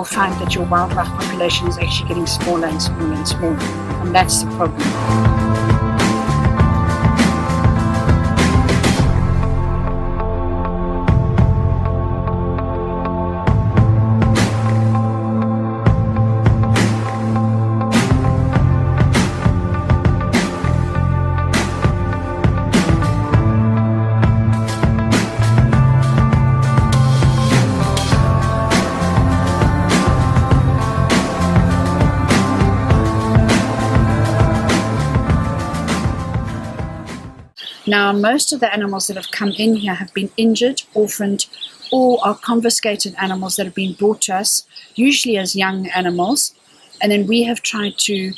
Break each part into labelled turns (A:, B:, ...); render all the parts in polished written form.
A: you'll find that your wildlife population is actually getting smaller and smaller and smaller, and that's the problem. Now, most of the animals that have come in here have been injured, orphaned, or are confiscated animals that have been brought to us, usually as young animals. And then we have tried to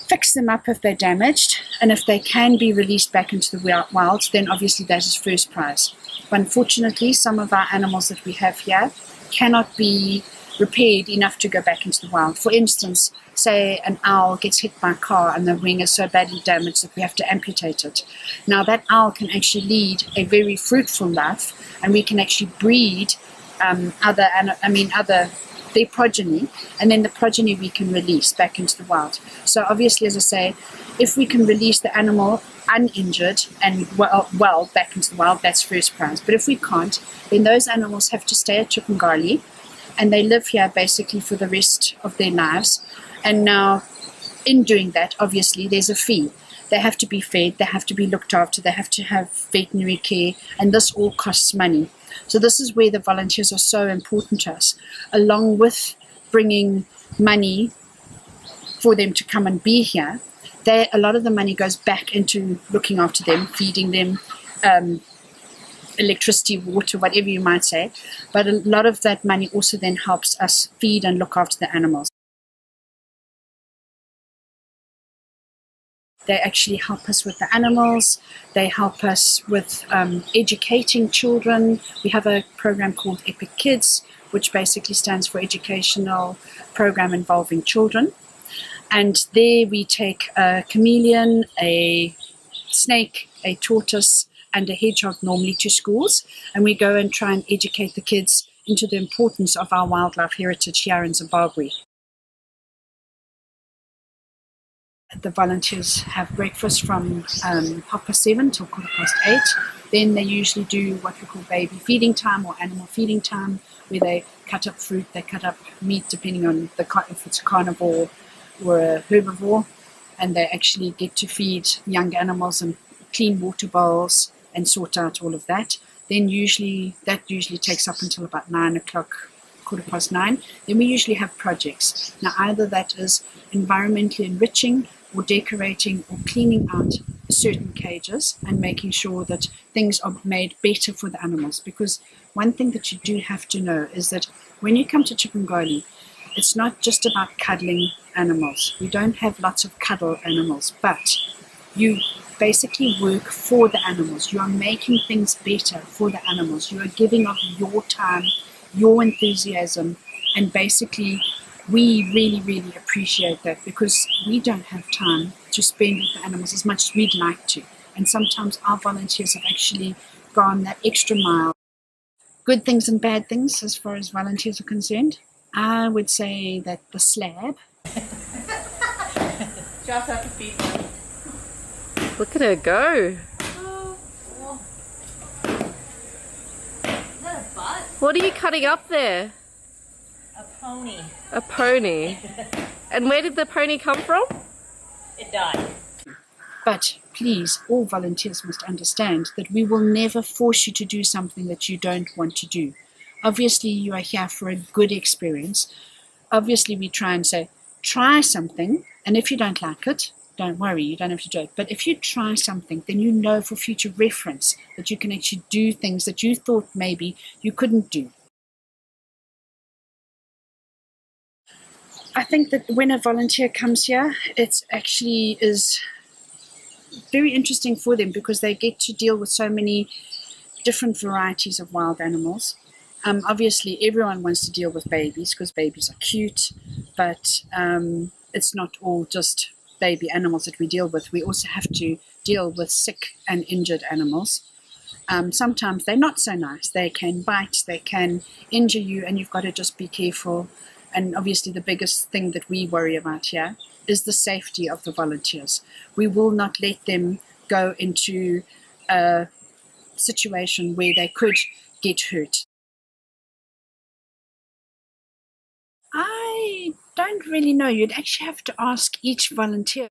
A: fix them up if they're damaged. And if they can be released back into the wild, then obviously that is first prize. But unfortunately, some of our animals that we have here cannot be repaired enough to go back into the wild. For instance, say an owl gets hit by a car and the wing is so badly damaged that we have to amputate it. Now that owl can actually lead a very fruitful life, and we can actually breed their progeny, and then the progeny we can release back into the wild. So obviously, as I say, if we can release the animal uninjured and well back into the wild, that's first prize. But if we can't, then those animals have to stay at Chipangali, and they live here basically for the rest of their lives. And now, in doing that, obviously, there's a fee. They have to be fed, they have to be looked after, they have to have veterinary care, and this all costs money. So this is where the volunteers are so important to us, along with bringing money for them to come and be here. A lot of the money goes back into looking after them, feeding them, electricity, water, whatever you might say. But a lot of that money also then helps us feed and look after the animals. They actually help us with the animals. They help us with educating children. We have a program called Epic Kids, which basically stands for Educational Program Involving Children. And there we take a chameleon, a snake, a tortoise, and a hedgehog normally to schools. And we go and try and educate the kids into the importance of our wildlife heritage here in Zimbabwe. The volunteers have breakfast from 7:30 till 8:15. Then they usually do what we call baby feeding time or animal feeding time, where they cut up fruit, they cut up meat, depending on if it's a carnivore or a herbivore, and they actually get to feed young animals and clean water bowls and sort out all of that. Then that usually takes up until about 9 o'clock, 9:15. Then we usually have projects. Now either that is environmentally enriching or decorating or cleaning out certain cages and making sure that things are made better for the animals. Because one thing that you do have to know is that when you come to Chipangali, it's not just about cuddling animals. We don't have lots of cuddle animals, but you basically work for the animals. You are making things better for the animals. You are giving of your time, your enthusiasm, and basically we really, really appreciate that, because we don't have time to spend with the animals as much as we'd like to. And sometimes our volunteers have actually gone that extra mile. Good things and bad things as far as volunteers are concerned. I would say that the slab.
B: Just have to feed them.
C: Look at her go.
B: Is that a butt?
C: What are you cutting up there?
B: A pony.
C: A pony. And where did the pony come from?
B: It died.
A: But please, all volunteers must understand that we will never force you to do something that you don't want to do. Obviously, you are here for a good experience. Obviously, we try and say, try something, and if you don't like it, don't worry, you don't have to do it. But if you try something, then you know for future reference that you can actually do things that you thought maybe you couldn't do. I think that when a volunteer comes here, it actually is very interesting for them, because they get to deal with so many different varieties of wild animals. Obviously, everyone wants to deal with babies because babies are cute, but it's not all just baby animals that we deal with. We also have to deal with sick and injured animals. sometimes they're not so nice. They can bite, they can injure you, and you've got to just be careful. And obviously the biggest thing that we worry about here is the safety of the volunteers. We will not let them go into a situation where they could get hurt. I don't really know. You'd actually have to ask each volunteer.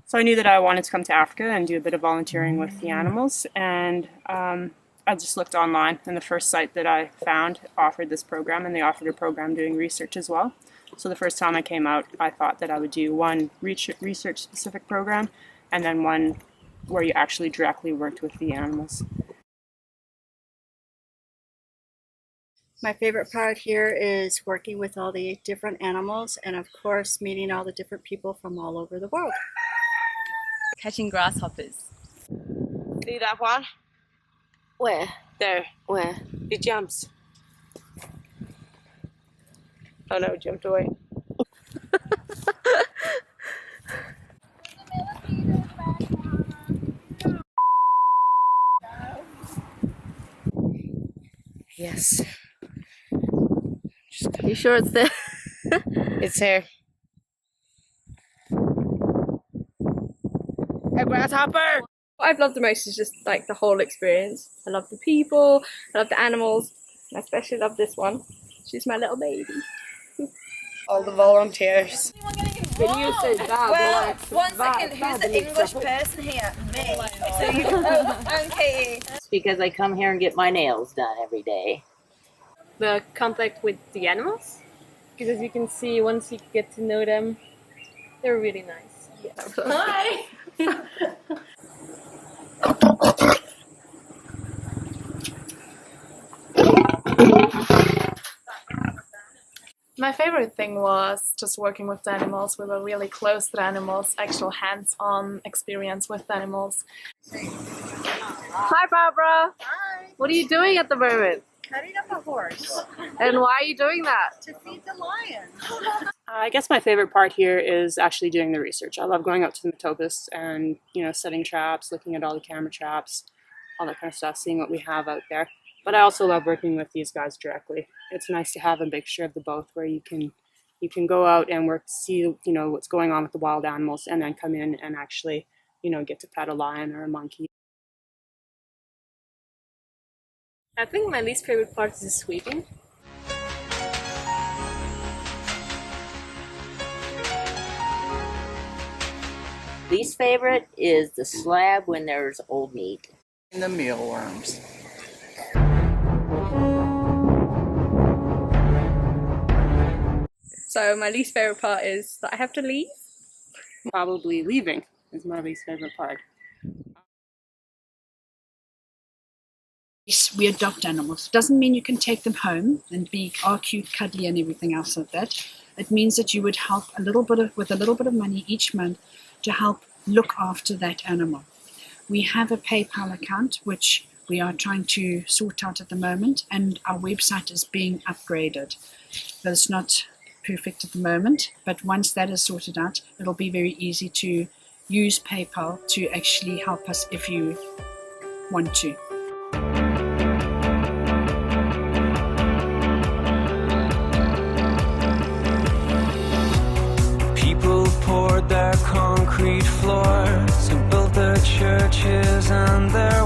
D: So I knew that I wanted to come to Africa and do a bit of volunteering with the animals, and I just looked online, and the first site that I found offered this program, and they offered a program doing research as well. So the first time I came out, I thought that I would do one research-specific program, and then one where you actually directly worked with the animals.
E: My favorite part here is working with all the different animals and, of course, meeting all the different people from all over the world.
F: Catching grasshoppers.
G: See that one?
F: Where?
G: There.
F: Where?
G: It jumps. Oh no, it jumped away. Yes.
F: You sure it's there?
G: It's here. A grasshopper!
C: What I've loved the most is just like the whole experience. I love the people, I love the animals, and I especially love this one. She's my little baby.
G: All the volunteers.
F: Well,
B: one second, who's the English person here? Me. So you, okay.
H: It's because I come here and get my nails done every day.
C: The contact with the animals, because as you can see, once you get to know them, they're really nice.
B: Hi.
I: My favorite thing was just working with the animals. We were really close to the animals, actual hands-on experience with the animals.
C: Hi, Barbara.
B: Hi.
C: What are you doing at the moment?
B: Cutting up a horse
C: And why are you doing that?
B: to feed the lion.
D: I guess my favorite part here is actually doing the research. I love going out to the Matopus and, setting traps, looking at all the camera traps, all that kind of stuff, seeing what we have out there. But I also love working with these guys directly. It's nice to have a mixture of the both, where you can go out and work to see, what's going on with the wild animals, and then come in and actually, get to pet a lion or a monkey.
C: I think my least favorite part is the sweeping.
H: Least favorite is the slab when there's old meat.
J: And the mealworms.
C: So my least favorite part is that I have to leave.
D: Probably leaving is my least favorite part.
A: We adopt animals. Doesn't mean you can take them home and be all cute, cuddly, and everything else like that. It means that you would help with a little bit of money each month to help look after that animal. We have a PayPal account which we are trying to sort out at the moment, and our website is being upgraded. But it's not perfect at the moment, but once that is sorted out, it'll be very easy to use PayPal to actually help us if you want to.
K: People poured their concrete floors and built their churches and their